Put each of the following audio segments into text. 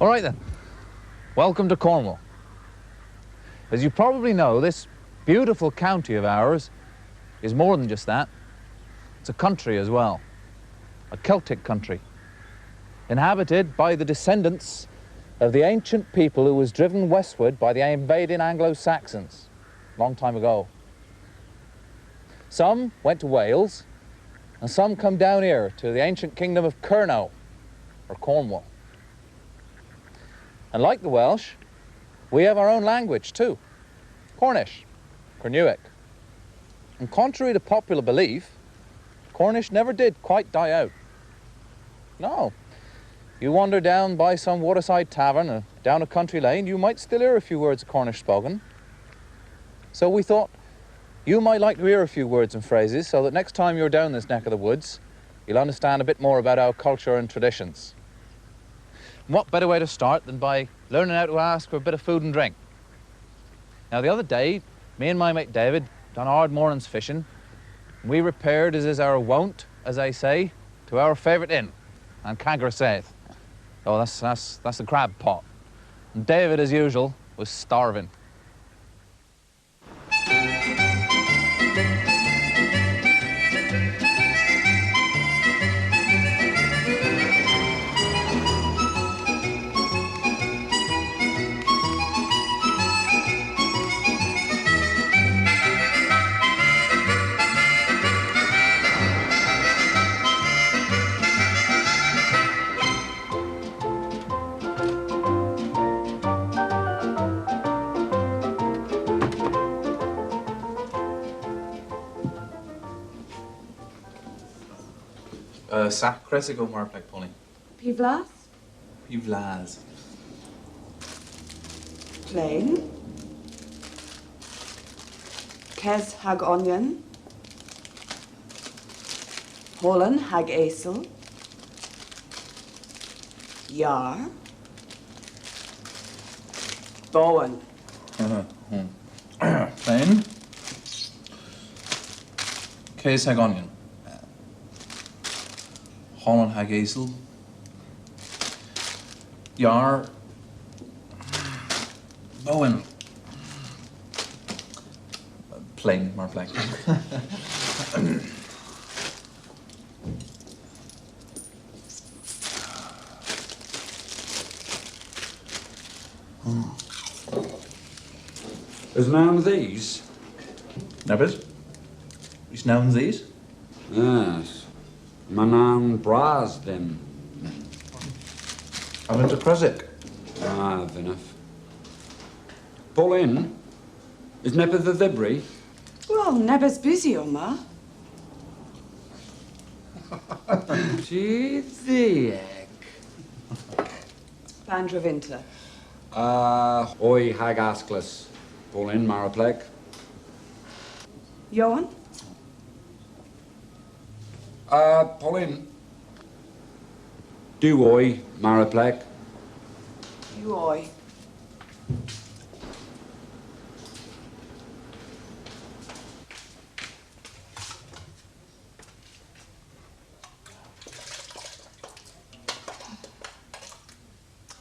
All right then, welcome to Cornwall. As you probably know, this beautiful county of ours is more than just that. It's a country as well, a Celtic country, inhabited by the descendants of the ancient people who was driven westward by the invading Anglo-Saxons a long time ago. Some went to Wales, and some come down here to the ancient kingdom of Kernewek, or Cornwall. And like the Welsh, we have our own language too, Cornish, Kernewek. And contrary to popular belief, Cornish never did quite die out. No. You wander down by some waterside tavern or down a country lane, you might still hear a few words of Cornish spoken. So we thought you might like to hear a few words and phrases so that next time you're down this neck of the woods, you'll understand a bit more about our culture and traditions. And what better way to start than by learning how to ask for a bit of food and drink? Now, the other day, me and my mate David done a hard morning's fishing, and we repaired, as is our wont, as I say, to our favourite inn, and Kanker Seth. Oh, that's the crab pot. And David, as usual, was starving. Sethygow mar plek pony. Pivlas? Pivlas. Plain. Kes hag onion. Hollen hag esel. Jar. Bowen. Plain. Kes hag onion. Holland hag esel. Jar. Bowen. Plain maar plek. Is none of these? Nebbit? Is none of these? Yes. Manan bras then. I'm into Kresik. Ah, enough. Pull in. Is Nebba the Thibri? Well, Nebba's busy, Oma. Gee, the Bandra Winter. Oi hag Asclas. Pull in, Marapleg. Johan? Pull in. Do oi, Marapleg. You oi.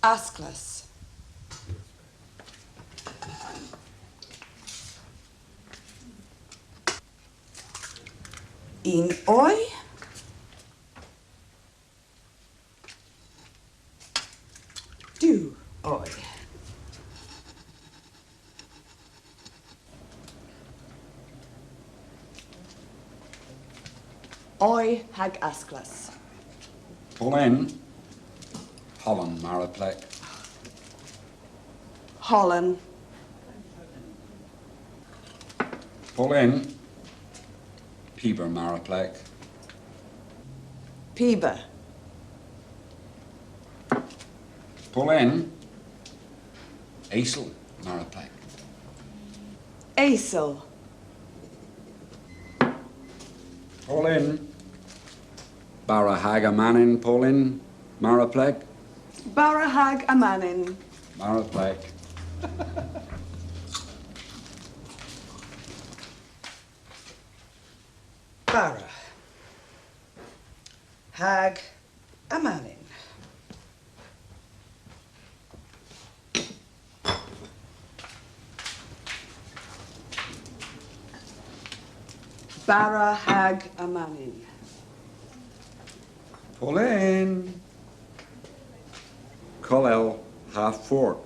Asclas. In oi. Do oi. Oi hag Asclas. Pull in. Holland, Marapleg. Holland. Pull in. Peeber, Marapleg. Peeber. Pull in. Acel, Marapleg. Acel. Pull in. Barahaga Manin, pull in. Marapleg. Barahag Amanin. Marapleg. Bara. Hag Amanin. Bara hag a manin. Pull in. Colel half fork,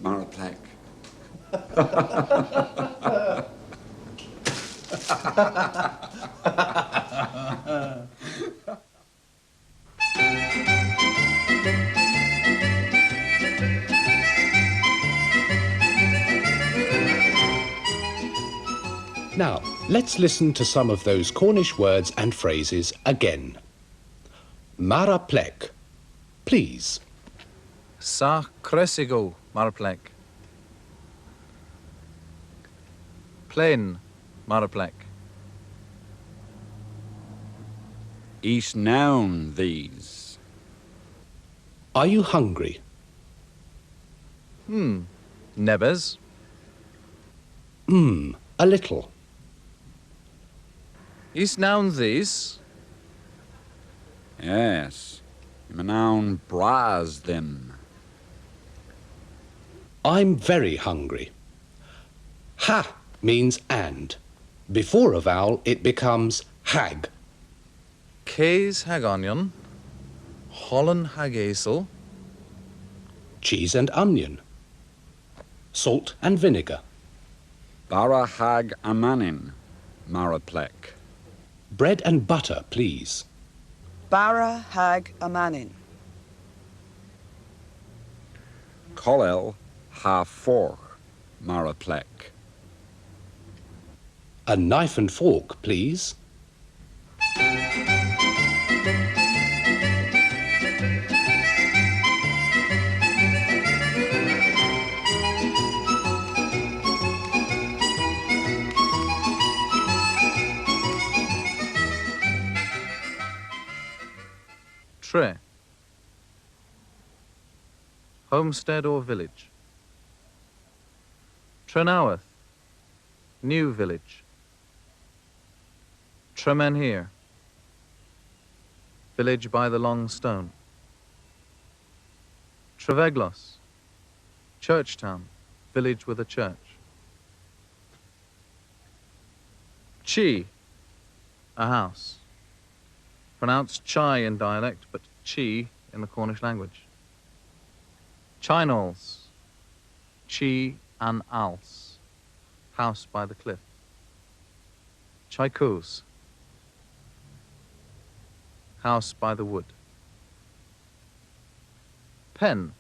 Marapleck. Now, let's listen to some of those Cornish words and phrases again. Marapleck, please. Sethygow, Marapleck. Plain, Marapleck. East noun these. Are you hungry? Nebbers. A little. East noun these. Yes. I'm a noun bras them. I'm very hungry. Ha means and. Before a vowel, it becomes hag. Kays hag onion. Holland hag asel. Cheese and onion. Salt and vinegar. Bara hag amanin, Marapleck. Bread and butter, please. Bara hag a manin. Colel half fork, Marapleck. A knife and fork, please. Tre. Homestead or village. Trenoweth. New village. Tremenhere. Village by the long stone. Treveglos. Church town. Village with a church. Chi. A house. Pronounced chai in dialect, but chi in the Cornish language. Chinals. Chi an als. House by the cliff. Chaikus. House by the wood. Pen.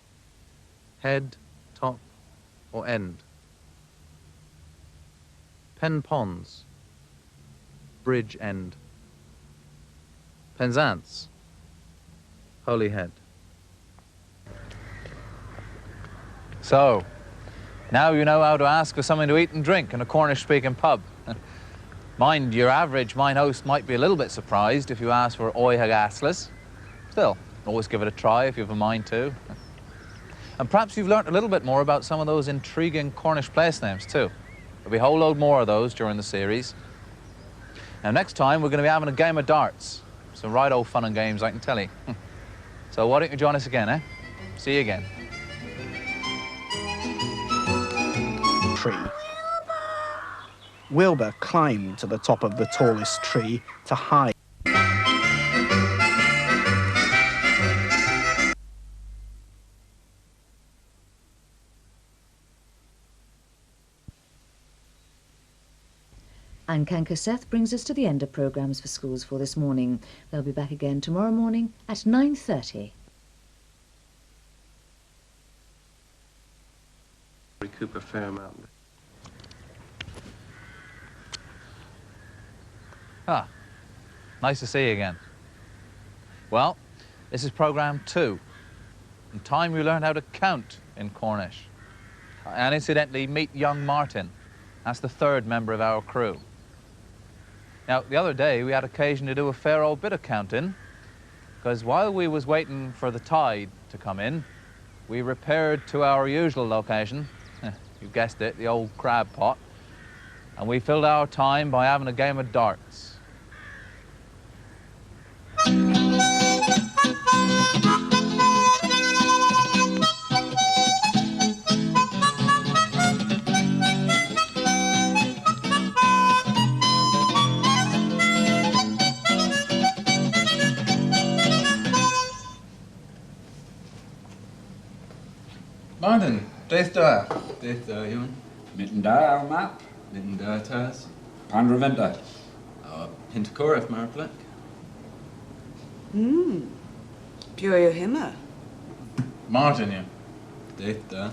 Head, top, or end. Pen ponds. Bridge end. Penzance. Holyhead. So, now you know how to ask for something to eat and drink in a Cornish-speaking pub. Mind, your average mine host might be a little bit surprised if you ask for oi hag Asclas. Still, always give it a try if you have a mind to. And perhaps you've learnt a little bit more about some of those intriguing Cornish place names too. There'll be a whole load more of those during the series. Now next time we're going to be having a game of darts. Some right old fun and games, I can tell you. So why don't you join us again, eh? See you again. Tree. Wilbur climbed to the top of the tallest tree to hide. And Kanker Seth brings us to the end of programmes for schools for this morning. They'll be back again tomorrow morning at 9:30. Recoup a fair amount. Ah, nice to see you again. Well, this is programme 2. In time you learned how to count in Cornish. And incidentally, meet young Martin. That's the 3rd member of our crew. Now, the other day we had occasion to do a fair old bit of counting, because while we was waiting for the tide to come in, we repaired to our usual location, you guessed it, the old crab pot, and we filled our time by having a game of darts. Martin, deith da. Deith da, Ewan. Mitten daar, map. Midden da, Taz. Pandra winter. Hintacorif, Marplek. Pure your himmer. Martin, you. Deith da.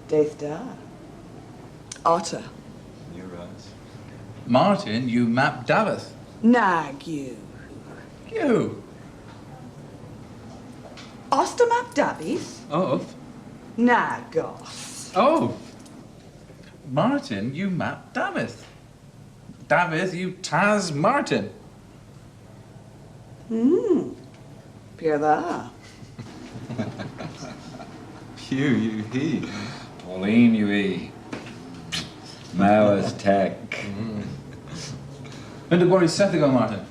Deith da. Otter. New rise. Martin, you map Davith. Nag you. You. Ostermap Davies. Oh. Nagos. Oh. Martin, you map Davith. Davith, you Taz Martin. Pure da. Pew, you he. Pauline, you e. Mowers tech. When the Gawry Sethygow, Martin.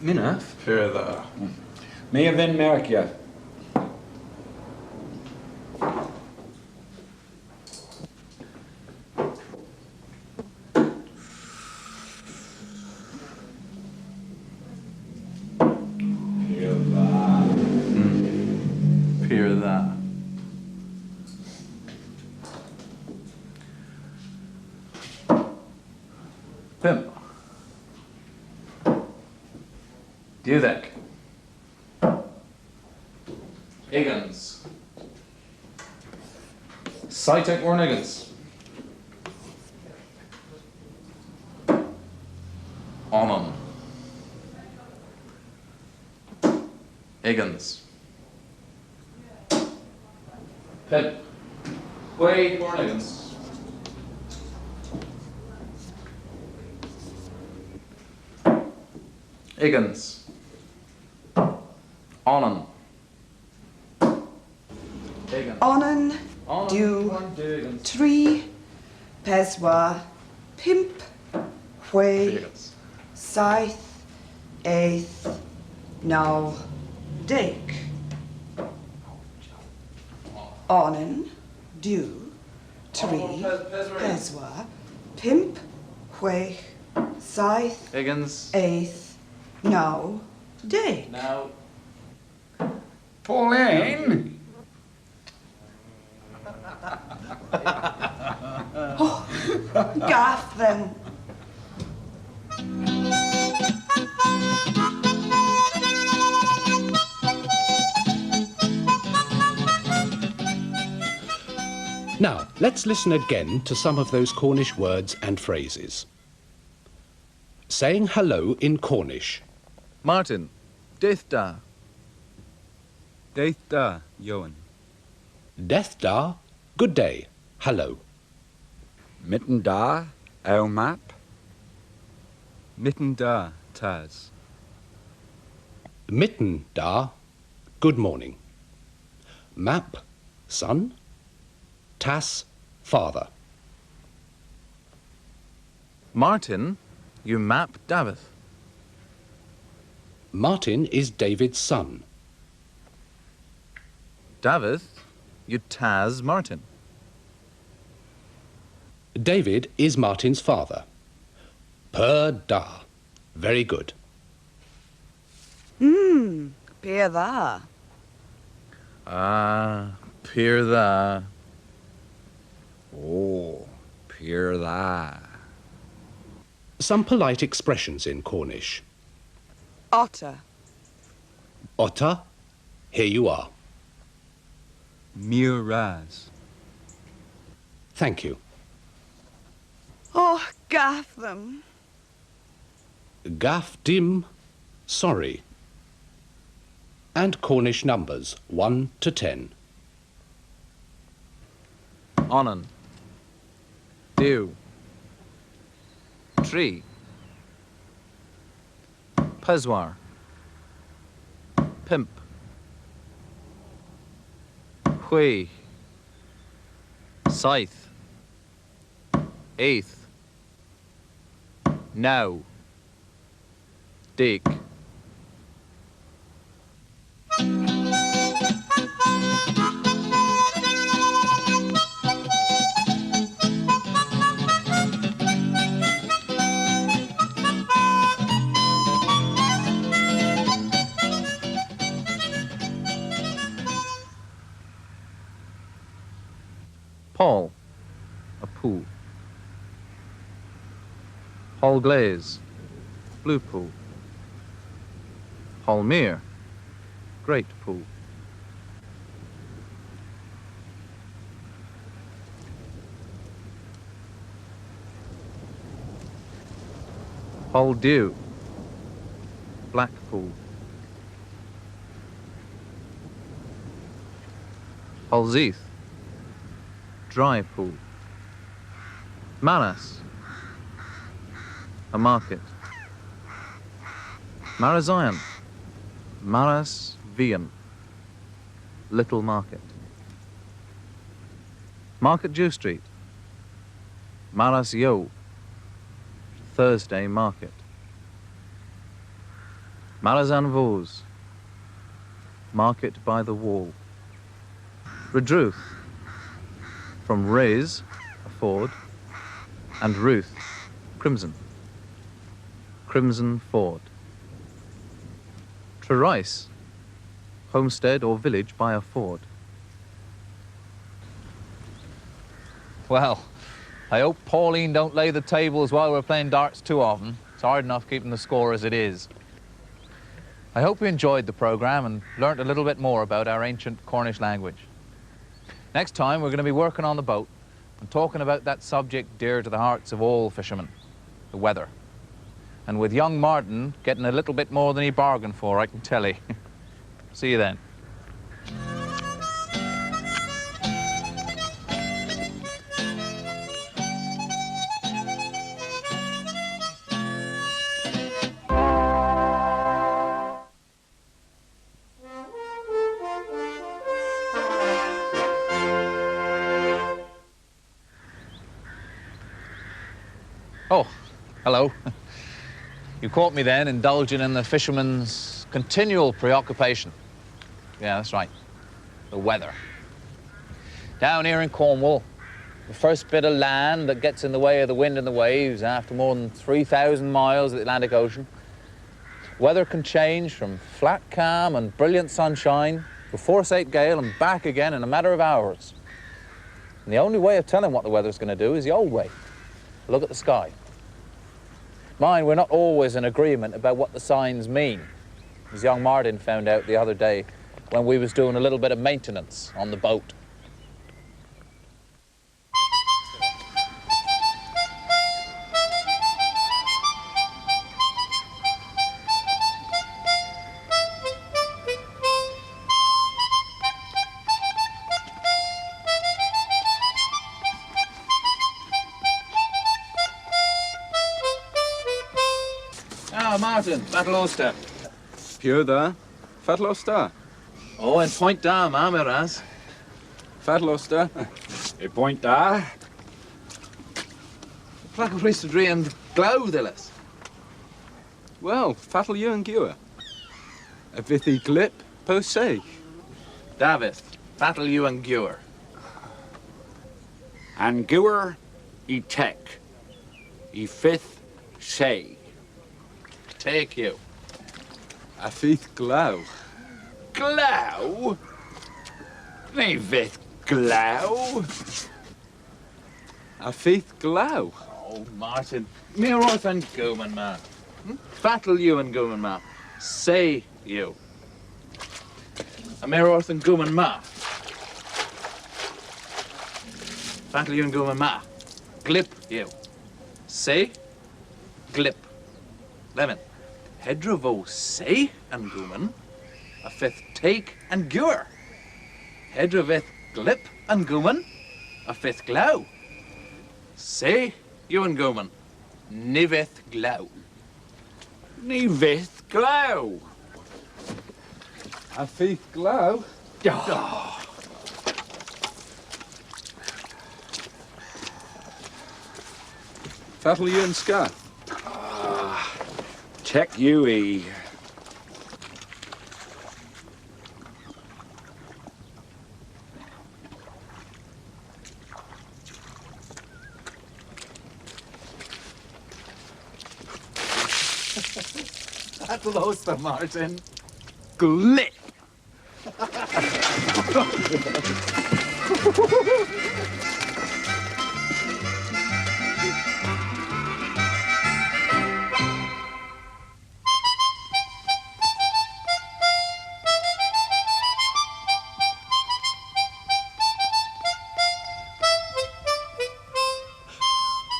Minaf. Pure da. Me of in Mercia. Pure da. Pimp. Dudek. Higgins. Cytek or Higgins. Onum. Higgins. Pip. Wade or Higgins. Higgins. Onum. Higgins. Onan. Onum. Du. Higgins. Tree. Peswa. Pimp. Whey. Higgins. Scythe. Eighth. Now. Dake. Onan. Du. Tree. Peswa. Pimp. Whey. Scythe. Higgins. Eighth. Now. Dake. Now. Pauline! Gaff then. Now, let's listen again to some of those Cornish words and phrases. Saying hello in Cornish. Martin. Deith da. Deith da, Johan. Death da, good day, hello. Mitten daar, our map. Mitten da, Taz. Mitten da, good morning. Map, son. Tas, father. Martin, you map Davith. Martin is David's son. Davith, you Taz Martin. David is Martin's father. Per da, very good. Pure da. Peer da. Oh, pure da. Some polite expressions in Cornish. Otter. Otter, here you are. Mir raz. Thank you. Oh, gaff them. Gaff dim, sorry. And Cornish numbers 1 to 10. Onan. Du. Tree. Peswar. Pimp. Whey. Scythe. Eighth. Now. Dake. Paul, a pool. Paul Glaze, blue pool. Paul Mere, great pool. Paul Dew, black pool. Paul Zeeth, dry pool. Maras, a market. Marazion, Maras Vian, little market. Market Jew Street, Maras Yo, Thursday market. Marazan Vos, market by the wall. Redruth, from Raise, a ford, and Ruth, crimson. Crimson ford. Trerice, homestead or village by a ford. Well, I hope Pauline don't lay the tables while we're playing darts too often. It's hard enough keeping the score as it is. I hope you enjoyed the programme and learnt a little bit more about our ancient Cornish language. Next time, we're going to be working on the boat and talking about that subject dear to the hearts of all fishermen, the weather. And with young Martin getting a little bit more than he bargained for, I can tell you. See you then. Oh, hello. You caught me then indulging in the fisherman's continual preoccupation. Yeah, that's right, the weather. Down here in Cornwall, the first bit of land that gets in the way of the wind and the waves after more than 3,000 miles of the Atlantic Ocean. Weather can change from flat calm and brilliant sunshine to force 8 gale and back again in a matter of hours. And the only way of telling what the weather's going to do is the old way. Look at the sky. Mind, we're not always in agreement about what the signs mean, as young Martin found out the other day when we was doing a little bit of maintenance on the boat. Ah, Martin, Battle Ulster. Pure there. Fattle Ulster. Oh, and point down, Miraz. Fattle Ulster. A point there. Plac Rhys and Glow, Dillis. Well, Fattle you and Gewer. A vithy glip per se. David, Battle you and Gewer. And Gewer, e tech. E fifth, say. Take you. A fifth glow. Glow? Me vith glow? A fifth glow. Oh, Martin. Me right and Gooman, man. Battle you and Gooman, ma. Say you. A mere orth and Gooman, ma. Battle you and Gooman, ma. Glip you. Say, glip. Lemon. Hedravo say and Gooman. A fifth take and Gewer. Hedravith glip and Gooman. A fifth glow. Say you and Gooman. Niveth glow. Me vith glow. A fifth glow. Fattle you and Scath. Check you, e. Battle Ulster, Martin. Glip.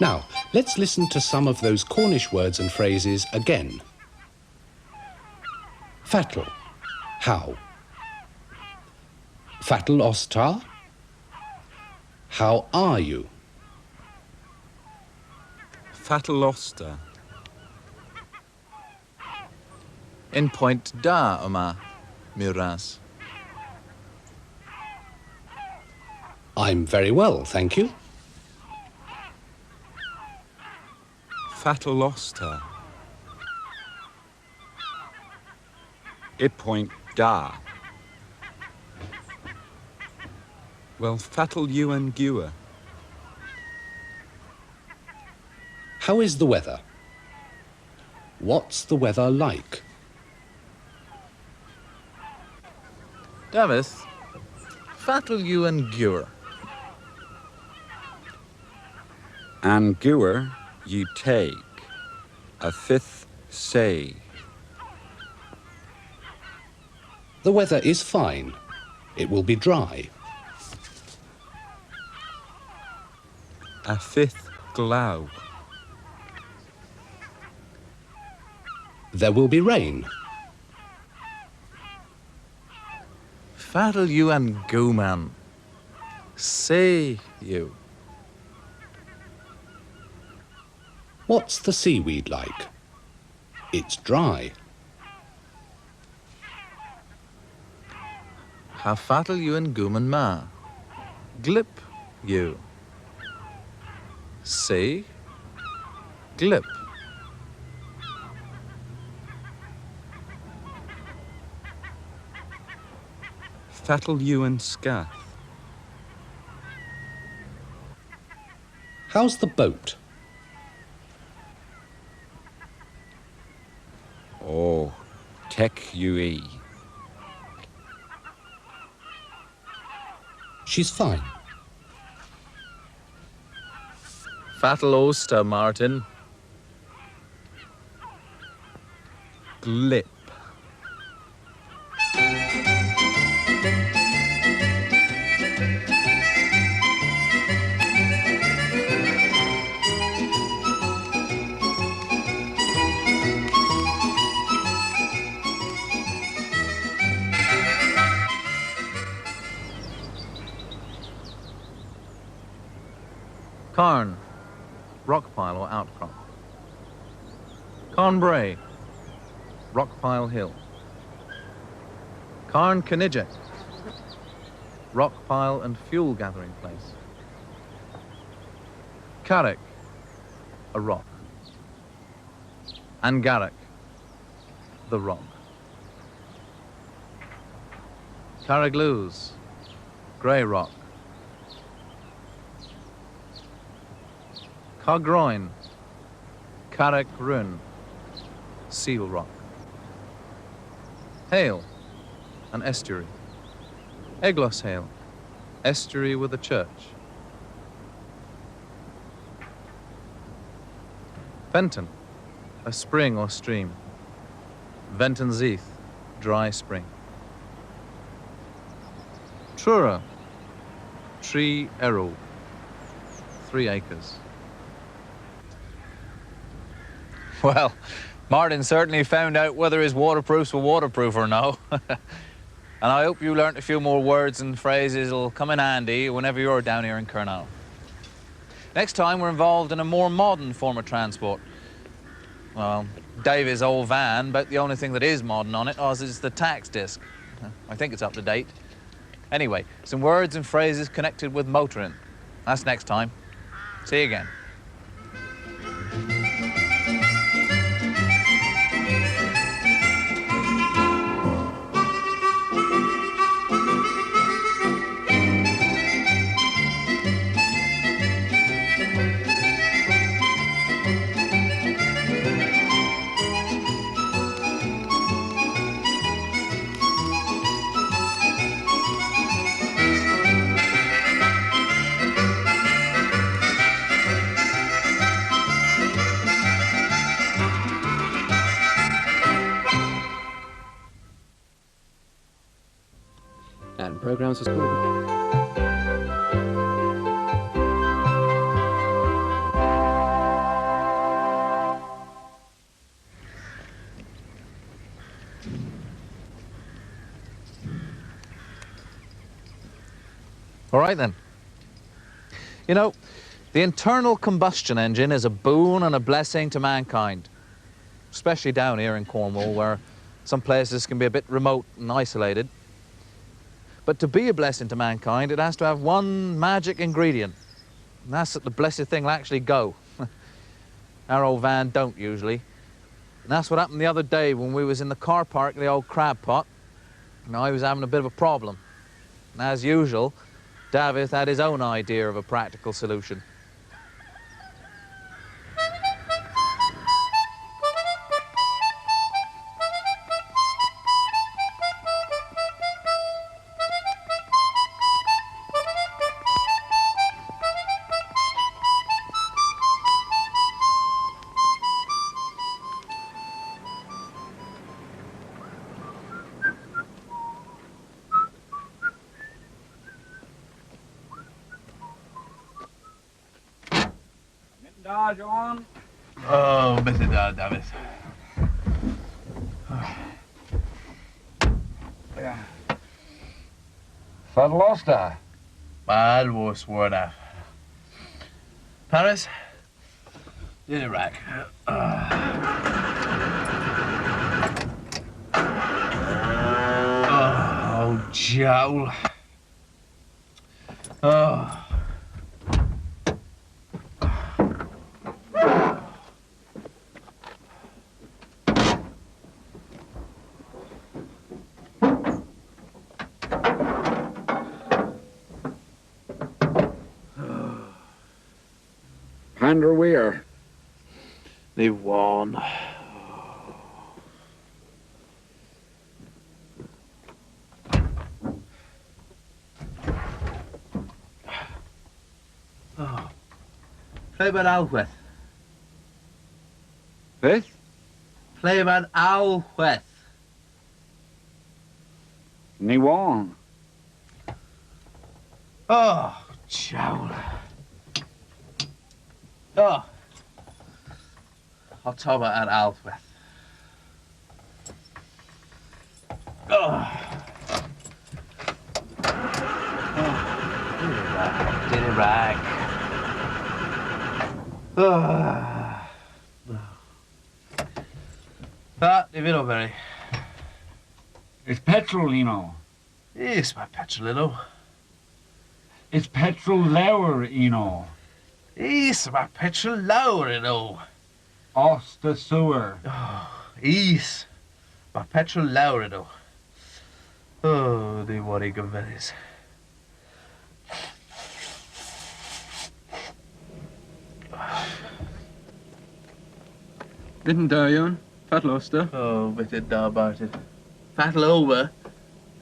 Now, let's listen to some of those Cornish words and phrases again. Fatl, how? Fatl ostar? How are you? Fatalosta. In point da oma, miras. I'm very well, thank you. Fatalosta. Ipoint da. Well, fatal Ewan Gewer. How is the weather? What's the weather like? Davis, fatal you and Gure. And Gewer you take. A fifth say. The weather is fine. It will be dry. A fifth glow. There will be rain. Fatal you and Gooman. Say you. What's the seaweed like? It's dry. How fatal you and Gooman ma. Glip you. Say glip. Fatal Ewan Scath. How's the boat? Oh, tech ue. She's fine. Fatal Oster, Martin. Glip. Carn, rock pile or outcrop. Carnbray, rock pile hill. Carn Canidget, rock pile and fuel gathering place. Carrick, a rock. Angarrick, the rock. Carragloos, grey rock. Cogroin, Carrick Run, seal rock. Hale, an estuary. Asclas Hale, estuary with a church. Venton, a spring or stream. Venton Zeeth, dry spring. Trura, tree errol, 3 acres. Well, Martin certainly found out whether his waterproofs were waterproof or no. And I hope you learnt a few more words and phrases that'll come in handy whenever you're down here in Kernewek. Next time we're involved in a more modern form of transport. Well, Davy's old van, but the only thing that is modern on it is the tax disc. I think it's up to date. Anyway, some words and phrases connected with motoring. That's next time. See you again. And programs for school. All right, then. You know, the internal combustion engine is a boon and a blessing to mankind, especially down here in Cornwall, where some places can be a bit remote and isolated. But to be a blessing to mankind, it has to have one magic ingredient, and that's that the blessed thing will actually go. Our old van don't usually. And that's what happened the other day when we was in the car park of the old crab pot, and I was having a bit of a problem. And as usual, David had his own idea of a practical solution. John. Oh, Mr. David. Fadlosta. Bad was word out. Paris? In Iraq. Oh, Jowl. Oh. Underwear. They won. Oh. Play about Alweth. Beth? Play about Alweth. Ni won. Oh, Jowl. Oh. I'll talk about Alweth. Oh. Did it rag. Oh. That, if you know, Barry. It's petrol, you know. Yes, my petrolino. It's petrol lower, you know. Yes, my petrol lower, you know. Off the sewer. Oh, yes, my petrol lower, you know. Oh, the worry governes. Didn't Jon? Fadlosta. Oh, but it da about it. Fattle over,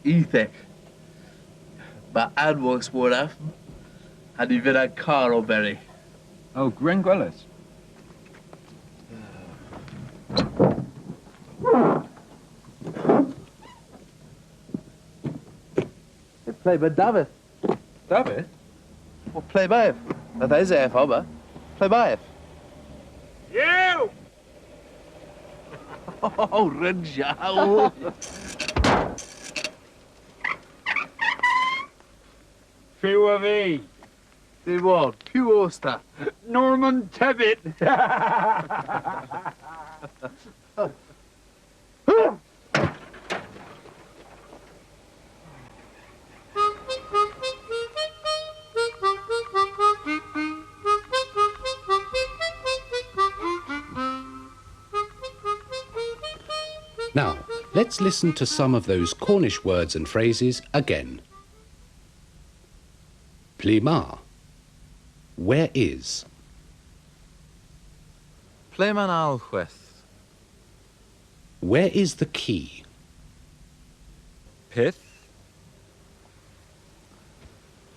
Ethek. But Adworks word af. Had he been a car or berry. Oh, Grenguelis. They play by David. David? Well, play by it. That is F, Hobber. Play by it. You! Oh, Rinjao. Few of ye. They won. Pew Oster. Norman Tebbit. Now, let's listen to some of those Cornish words and phrases again. Plima. Where is? Playman Alweth. Where is the key? Pith.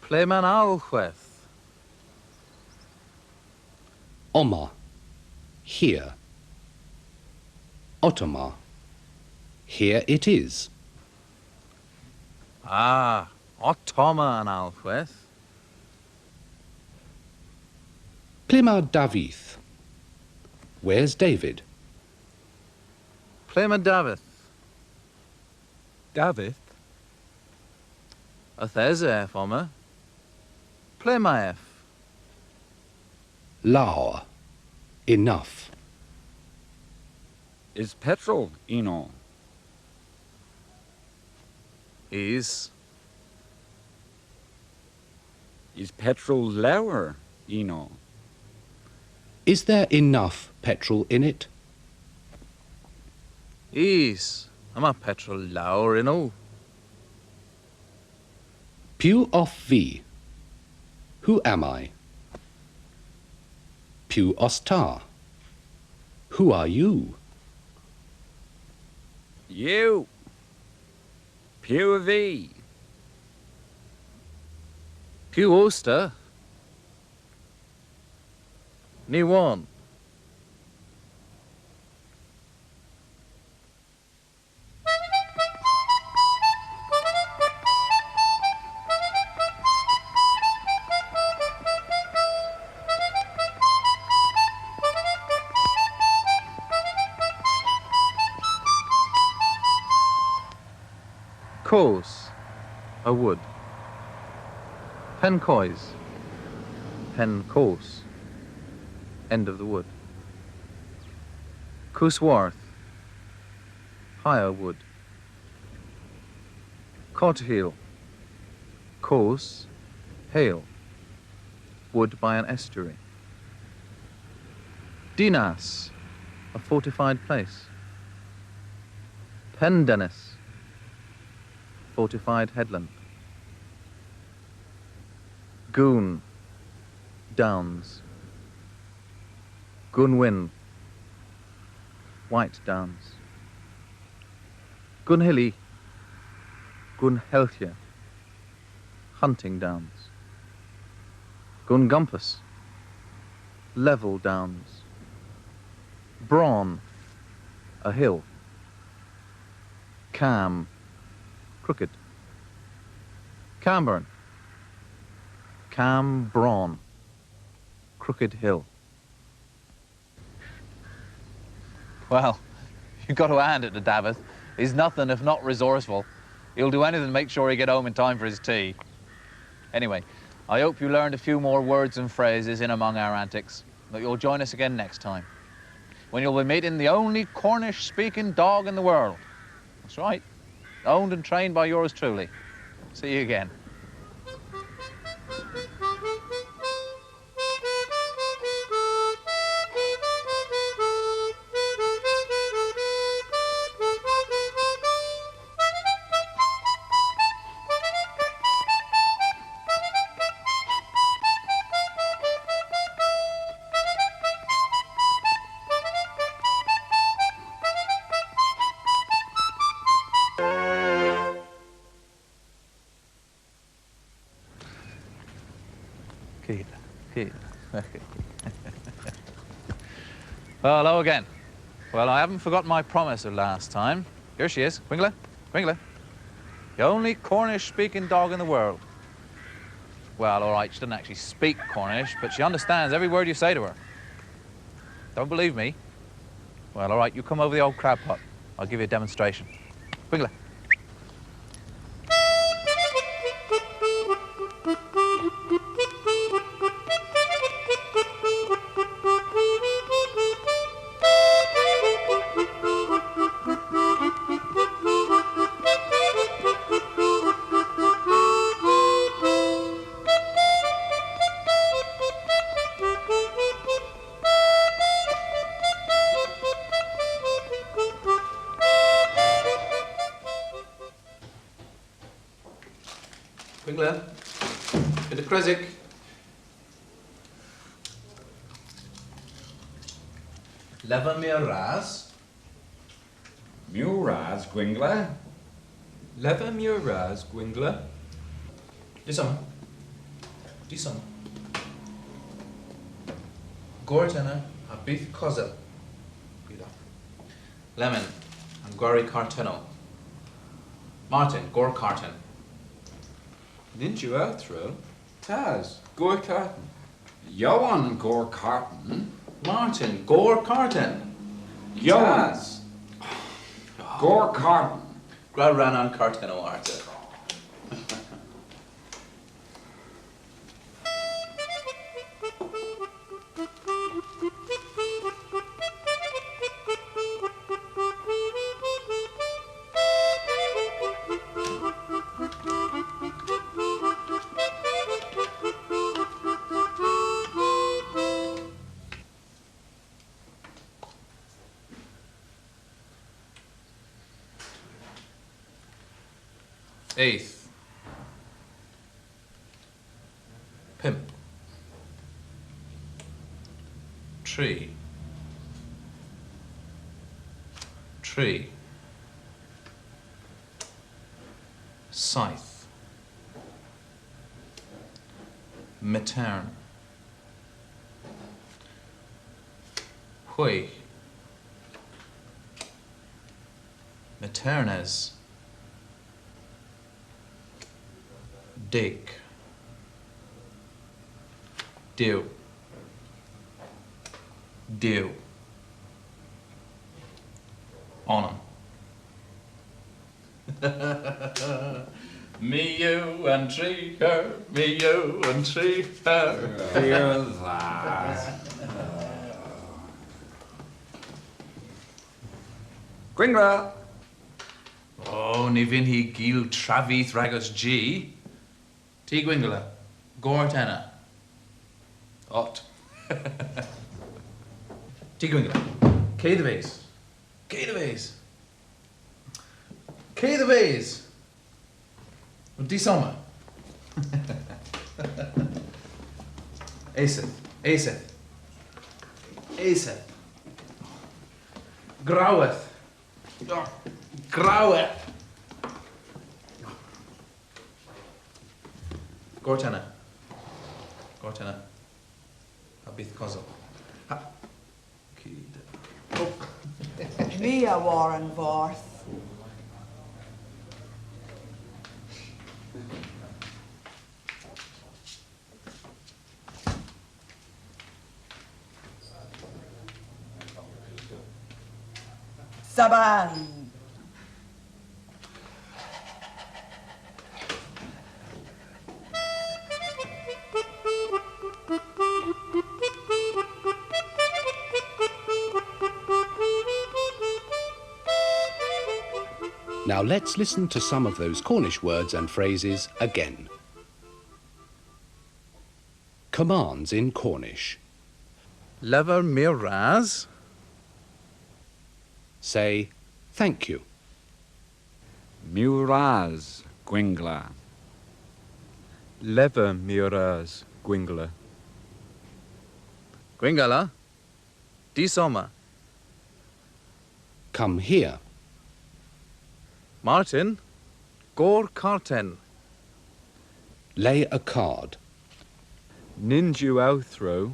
Playman Alweth. Oma. Here. Otoma. Here it is. Ah, Otoma and Alweth. Plima Davith. Where's David? Playman David. David? Athesa, Fommer. Plymouth. Law. Enough. Is petrol, Eno? Is. Is petrol lower, Eno? Is there enough petrol in it? Is. I'm a petrol lower, you know. Pew off V. Who am I? Pew ostar. Who are you? You. Pew V. Pew Oster. Ni one. Coes, a wood. Pencoys, Pencoes, end of the wood. Coosworth, higher wood. Codhill, Coes, hail, wood by an estuary. Dinas, a fortified place. Pendennis, fortified headland. Goon, downs. Goonwyn, white downs. Goonhilly, Goonhelchia, hunting downs. Goongumpus, level downs. Brawn, a hill. Cam, crooked. Camburn, Cam-Brawn, crooked hill. Well, you've got to hand it to Davith. He's nothing if not resourceful. He'll do anything to make sure he get home in time for his tea. Anyway, I hope you learned a few more words and phrases in among our antics, that you'll join us again next time, when you'll be meeting the only Cornish-speaking dog in the world. That's right, owned and trained by yours truly. See you again. Well, hello again. Well, I haven't forgotten my promise of last time. Here she is, Quingler, Quingler. The only Cornish-speaking dog in the world. Well, all right, she doesn't actually speak Cornish, but she understands every word you say to her. Don't believe me? Well, all right, you come over the old crab pot. I'll give you a demonstration. Quingler. Quingler, bit of Kresik. Leva mir raz. Muraz, Gwingler. Leva mir raz, Gwingler. Disam. Disam. Gortena, a beef kozel. Lemon, and Gawry Carteno. Martin, Gore Carton. Didn't you outthrow? Taz, Gore Carton. Johan Gore Carton. Martin, Gore Carton. Johan Taz. Gore Carton. Gra ran on Carteno Arte. Eighth. Pimp. Tree. Tree. Scythe. Matern. Hui. Maternes. Dig. Dew. Dew. On 'em. Me, you, and tree her. Me, you, and tree her. Hear that. Gwingla. Oh, ni vin hi gil travi thragos G. T Gwingla. Gortana. Ot. T Gwingla. K the vase. K the vase. K the vase. D soma. Aseth. Aseth. Aseth. Groweth. Grauwe. Gortana. Gortana. Habith kozo. Ha. Kid. Oh. Mia Warren Vorth. Saban. Now let's listen to some of those Cornish words and phrases again. Commands in Cornish. Lever mir raz. Say, thank you. Muraz, Gwingla. Lever miraz, Gwingla. Gwingala. D soma. Come here. Martin. Gor Carten. Lay a card. Ninju Outhrow,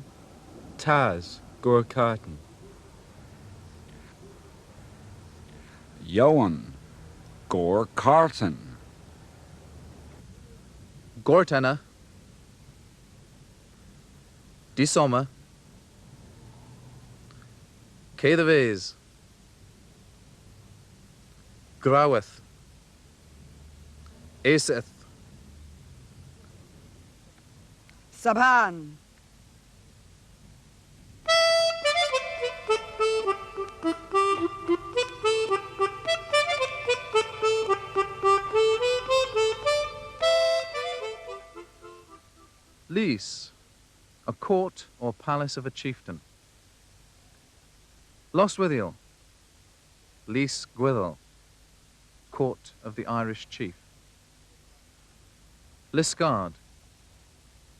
Taz, Gorkarten. Yoan, Gor Carton. Gortana. D soma. K the vase. Groweth. Aseth. Saban. Lys, a court or palace of a chieftain. Loswithiel, Lys Gwithel, court of the Irish chief. Liscard,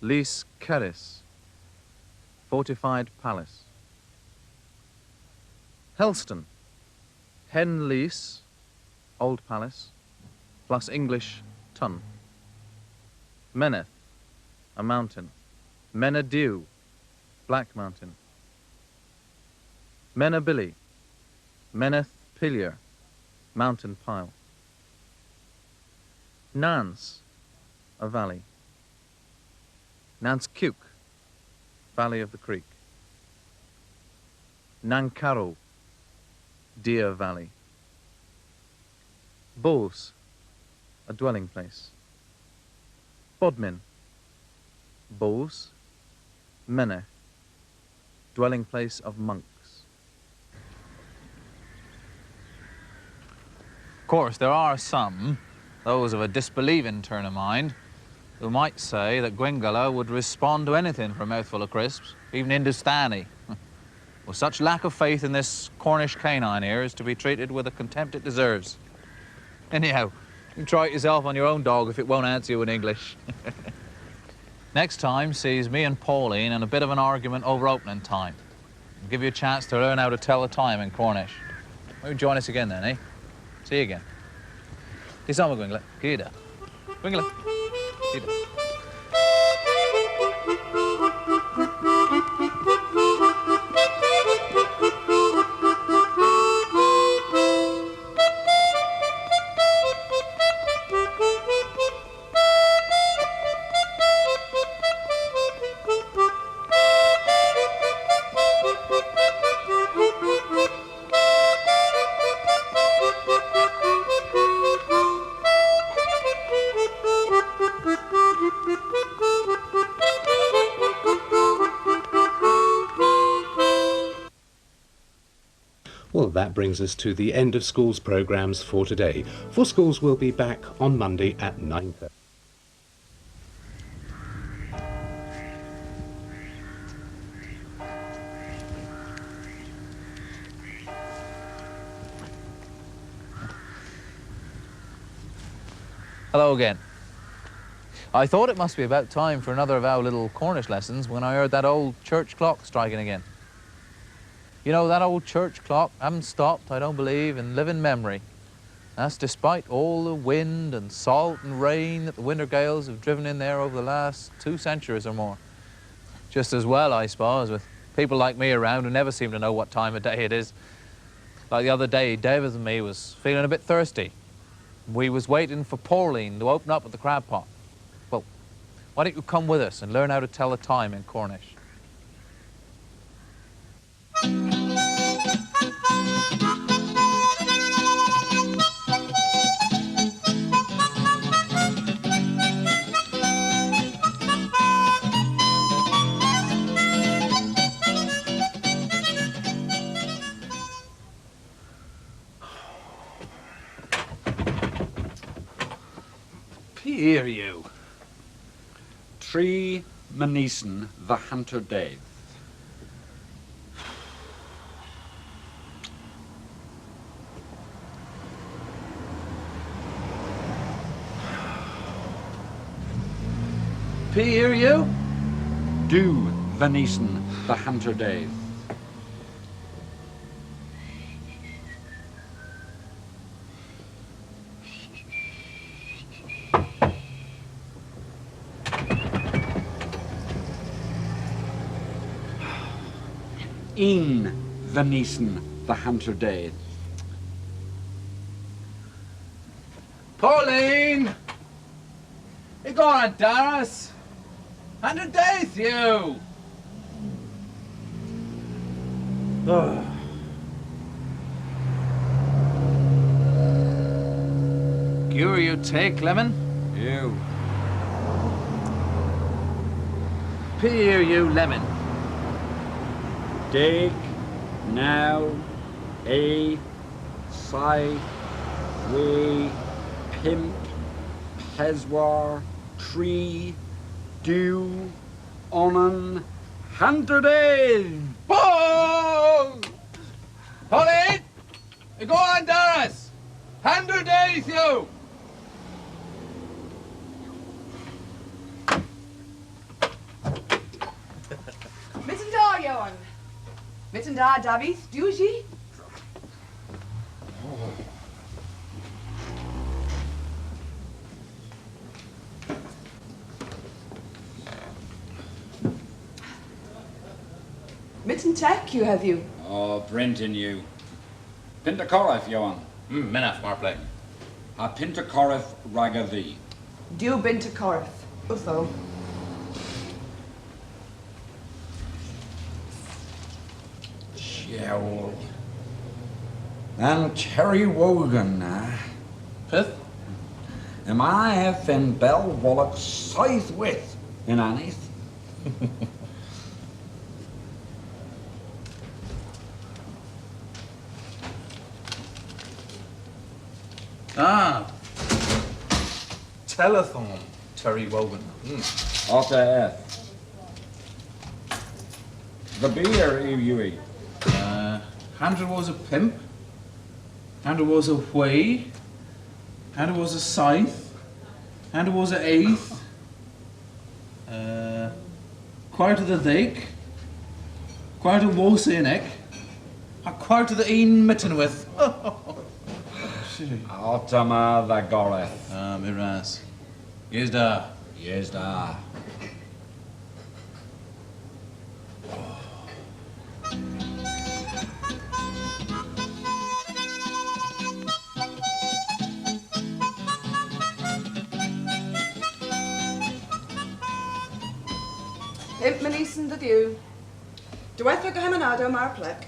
Lys Cerris, fortified palace. Helston, Hen Lys, old palace, plus English tun. Meneth, a mountain. Menadiu, black mountain. Menabili, Meneth Pilier, mountain pile. Nance, a valley. Nance Cuk, valley of the creek. Nankaro, deer valley. Bos, a dwelling place. Bodmin, Bos, Meneth, dwelling place of monks. Of course, there are some, those of a disbelieving turn of mind, who might say that Gwingala would respond to anything for a mouthful of crisps, even Hindustani. With such lack of faith in this Cornish canine here is to be treated with the contempt it deserves. Anyhow, You can try it yourself on your own dog if it won't answer you in English. Next time sees me and Pauline in a bit of an argument over opening time. I'll give you a chance to learn how to tell the time in Cornish. Maybe join us again then, eh? See you again. Tisama Gwingla. Gida. Gwingla. Gida. Well, that brings us to the end of school's programmes for today. For schools will be back on Monday at 9:30. Hello again. I thought it must be about time for another of our little Cornish lessons when I heard that old church clock striking again. You know, that old church clock haven't stopped, I don't believe, in living memory. That's despite all the wind and salt and rain that the winter gales have driven in there over the last 2 centuries or more. Just as well, I suppose, with people like me around who never seem to know what time of day it is. Like the other day, David and me was feeling a bit thirsty. We was waiting for Pauline to open up at the crab pot. Well, why don't you come with us and learn how to tell the time in Cornish? Hear you. Tree Maneeson the Hunter Dave. Hear you? Do Venison the Hunter Dave. In Venison the Hunter Dave. Pauline! You going on, Darras? 100 days, you! Gawry, you take, Lemon? You. Peer, you, Lemon. Dig, now, a, si, we, pimp, peswar, tree, do, onan, 100 days. Boom! Pauline! You go on, Darras! 100 days, you! Mitten da, Johan. Mitten da, David. Doe je? Mitten tech, you have you. Oh, Brenton, you. Pintacorif, Johan. Menaf, Marplay. A Pintacorif ragavi. Doe bint to Corf. Utho. Jowl. And Terry Wogan, Pith? Am I have in Bell Wallach scythe with in Anith? Ah. Telethon, Terry Wogan. Off the F. The beer you eat. 100 was a pimp. 100 was a whey. And it was a scythe. And it was a eighth. Quart of the thick. Quart of was in it. A quart of the een mitten with. Altama the Goreth. Miraz. Yes, da. Yes, da. Imp Manison the Dew. Diwetha Gahemanadow Marplek.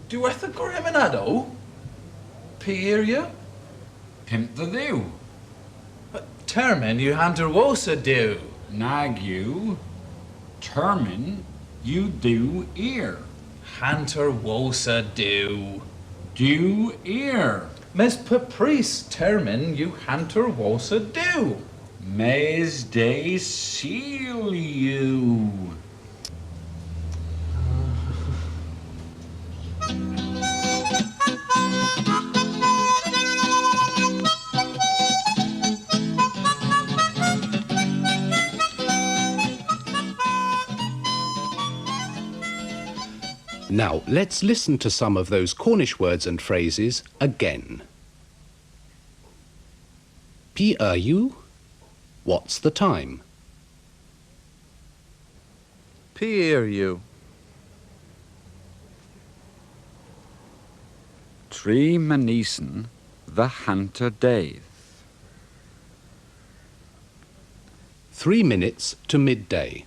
Diwetha Gahemanadow? Peer you? Pimp the dew. But Termin, you hanter wosa dew. Nag you. Termin, you do ear. Hanter wosa dew. Do ear. Miss Paprice, Termin, you hanter wosa dew. Mes day seal you. Now, let's listen to some of those Cornish words and phrases again. Pi you? What's the time? Peer you. Tree Manison the hunter days. 3 minutes to midday.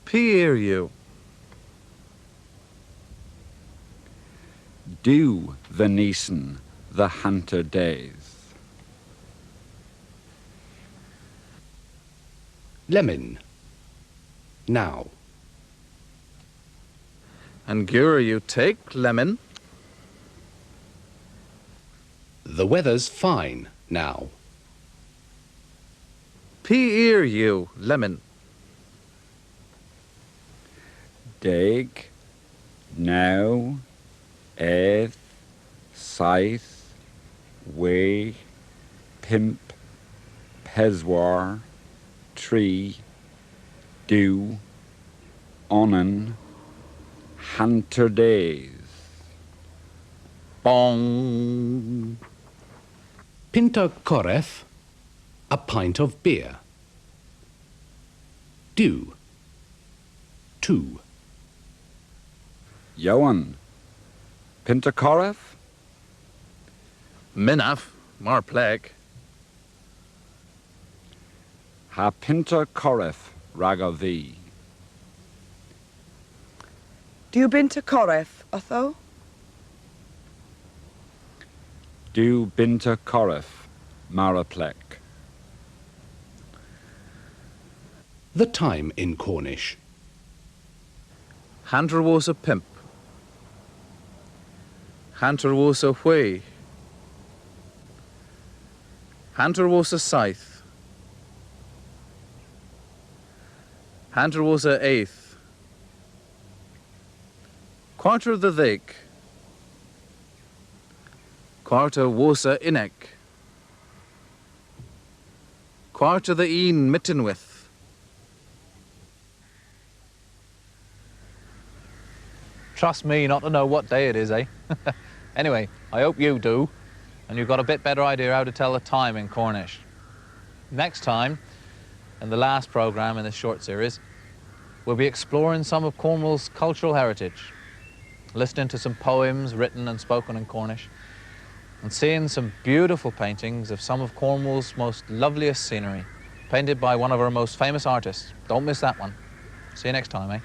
Peer you. Do the Neeson the hunter days. Lemon. Now. And Gawry you take lemon. The weather's fine now. Peer you lemon. Dig, now, eth, scythe, way, pimp, peswar, tree, dew, onan, hunter days. Bong. Pinta Coreth, a pint of beer. Do. 2. Yoan, Pintacoref, Minaf, Marplek. ha Pintacoref ragavi. Do Binta Coref, Otho? Do Bintacoref maraplek. The time in Cornish. Hanter was a pimp. Hanter was a whay. Hanter was a scythe. Hanter was a eighth. Quarter the thick. Quarter was a inek. Quarter the een mitten with. Trust me not to know what day it is, eh? Anyway, I hope you do, and you've got a bit better idea how to tell the time in Cornish. Next time, in the last programme in this short series, we'll be exploring some of Cornwall's cultural heritage, listening to some poems written and spoken in Cornish, and seeing some beautiful paintings of some of Cornwall's most loveliest scenery, painted by one of our most famous artists. Don't miss that one. See you next time, eh?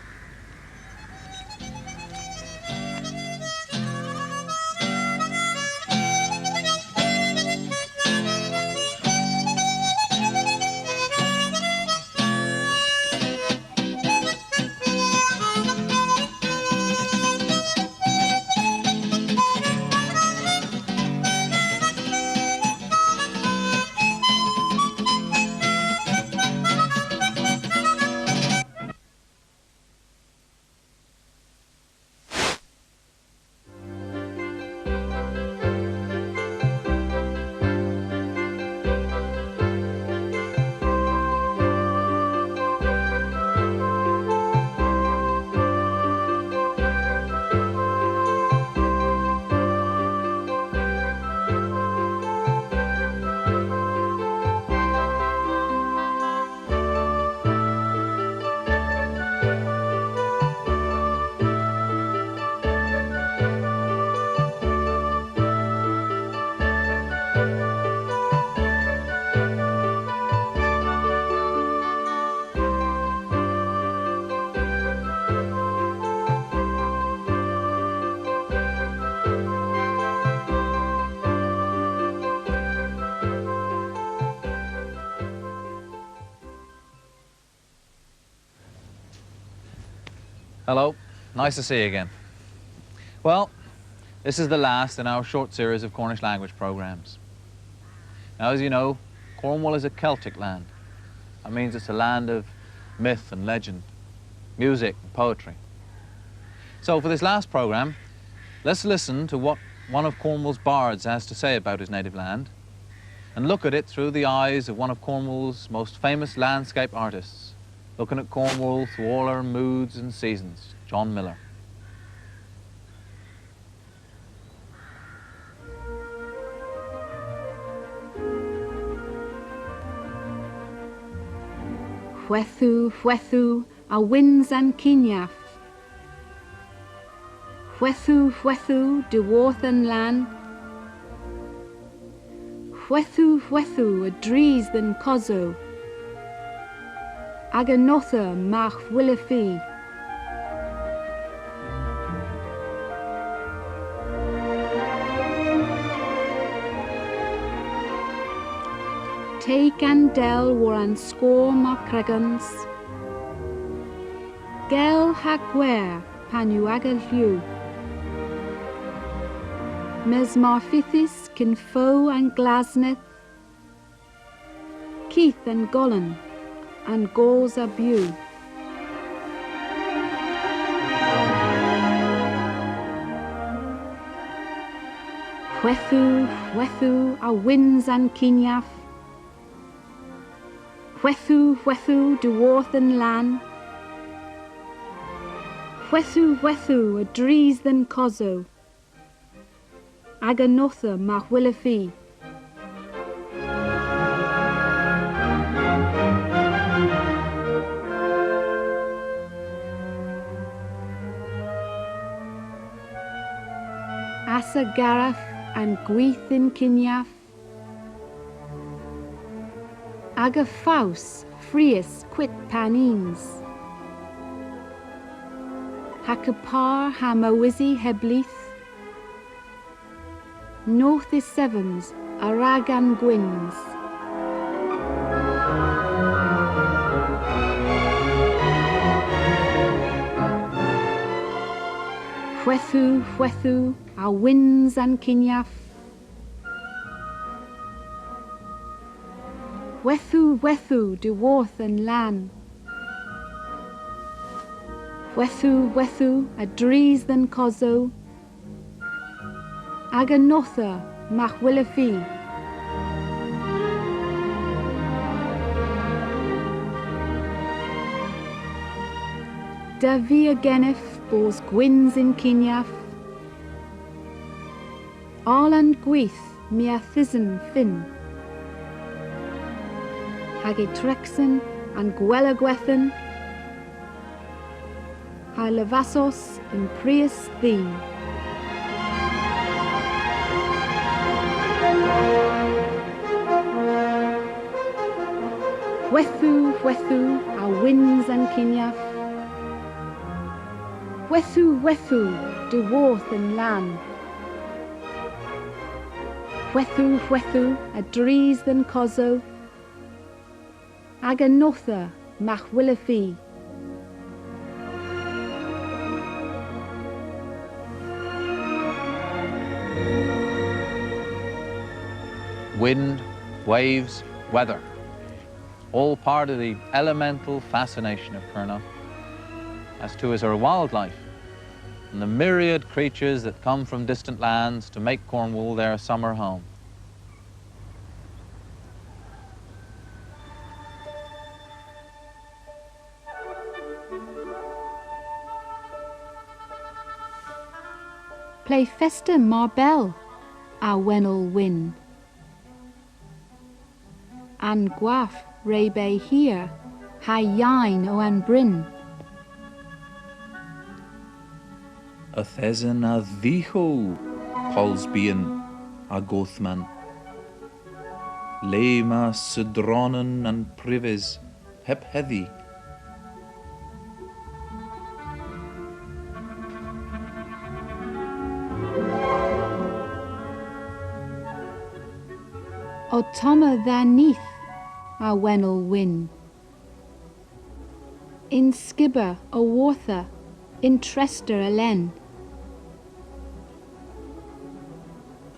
Hello, nice to see you again. Well, this is the last in our short series of Cornish language programs. Now, as you know, Cornwall is a Celtic land. That means it's a land of myth and legend, music and poetry. So for this last program, let's listen to what one of Cornwall's bards has to say about his native land and look at it through the eyes of one of Cornwall's most famous landscape artists, looking at Cornwall through all our moods and seasons, John Miller. Chwethu, chwethu, a winds and cineaf. Chwethu, chwethu, de worth and lan. Chwethu, chwethu, a dries than cozo. Ag a nother mach willifi. Take and del war an score ma cregans. Gel ha gwer pan you agel hiw. Mes mar fithis kin foe and glasneth. Keith and Golan and gauze a bew. Chwethu, chwethu, a winds and cineaf. Chwethu, chwethu, de worth and lan. Chwethu, chwethu, a dries than cozo. Ag a nother mach willifi. Asa garaf and gwyth in cineaf. Ag a faws frius quit panines. Hac a par ham a wizzy heblith. North is sevens, a rag and gwins. Chwethu, chwethu, a winds and cineaf. Chwethu, chwethu, de worth and lan. Chwethu, chwethu, a dries than cozo. Ag a nother mach willifi. Da vi a genef bos gwins in cineaf. All and gwyth mi a thisen fin. Hag e trexen and gwella gwethen. Ha levasos in prius theme. Chwethu, chwethu, a winds and cineaf. Chwethu, chwethu, de worth and lan. Chwethu, chwethu, a dries than cozo. Ag a nother mach willifi. Wind, waves, weather, all part of the elemental fascination of Kernewek, as too is her wildlife and the myriad creatures that come from distant lands to make Cornwall their summer home. Play festa marbell, a wenel win. An gwaff rebe here, ha yain o an bryn. A thesen a ddicho, Polsbian a Gothman. Lema sydronen an privis, heb heddi. O toma tha neath, a wenel win. In skibber o wartha, in Trester Elen.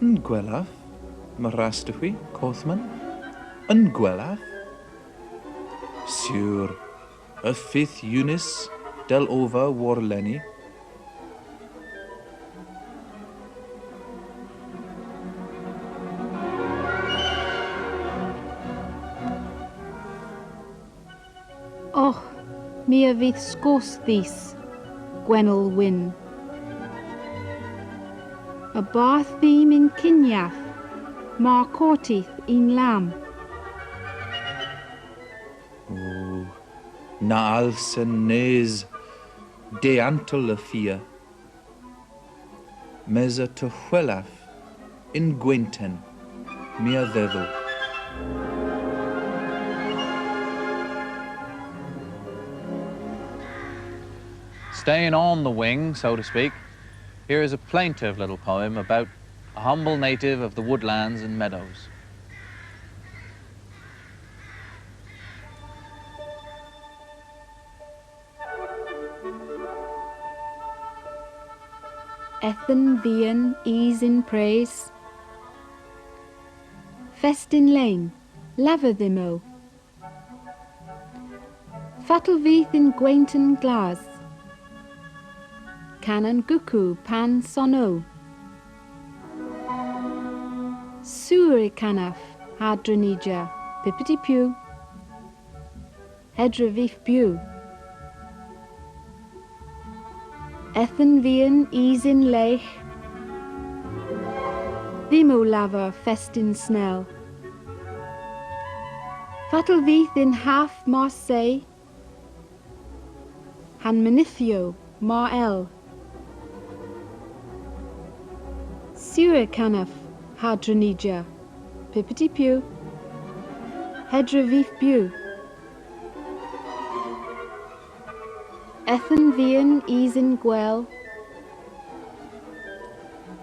Yn gwelaf, mae rastachwi, Cothman. Yn gwelaf. Siwr, y ffith Eunice del Ova Warlenni. Och, mi a fydd sgwrs ddys, Gwenol Wyn. Y barth ddim yn cyniath, ma cortith un lam. O, na alsen nes deantol y ffia. Mes y tychwelaf in gweinten, mi a ddeddol. Staying on the wing, so to speak, here is a plaintive little poem about a humble native of the woodlands and meadows. Ethan Vian ease in praise. Festin lane, Laverdimo. Fatal Vith in Gwainton Glas. Canon Guku Pan Sono. Suri Canaf Hadronija Pipity Pew. Hedravif Bew. Ethan Vian Easin Leich. Thimo Lava Festin Snell. Fatal Vith in half Marseille. Han Manithio Mar El. Sura Canaf Hadronija Pipity Pew. Hedravif Bew. Ethan Vian Easin Gwel.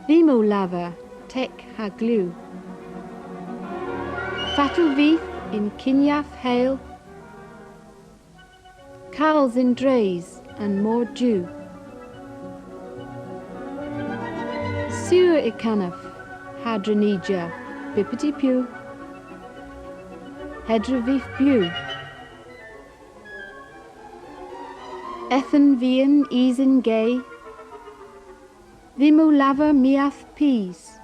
Thimo Lava Tek Haglu. Fatal Vith in Kinyath Hale. Carls in Drays and more Jew. Sura Icanaf Hadronija Pipity Pew. Hedravif Bew. Ethan Vian Easin Gay. Thimo Lava Miath Peas.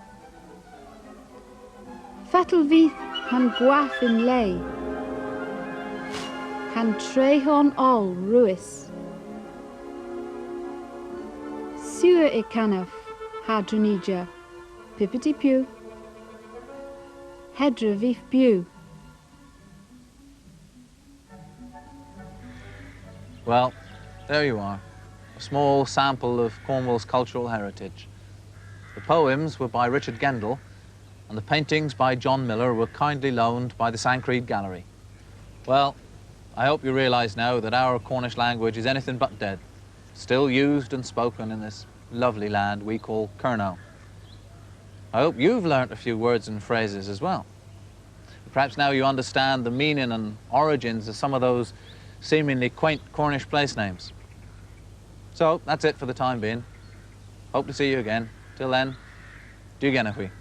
Fatal Vith Han Gwath in Lay. Han Trehorn All Ruis. Sura Icanaf Hadronija Pipity Pew. Hedravif Bew. Well, there you are, a small sample of Cornwall's cultural heritage. The poems were by Richard Gendel, and the paintings by John Miller were kindly loaned by the Sancreed Gallery. Well, I hope you realise now that our Cornish language is anything but dead, still used and spoken in this lovely land we call Kernewek. I hope you've learnt a few words and phrases as well. Perhaps now you understand the meaning and origins of some of those seemingly quaint Cornish place names. So that's it for the time being. Hope to see you again. Till then, do Gernewek.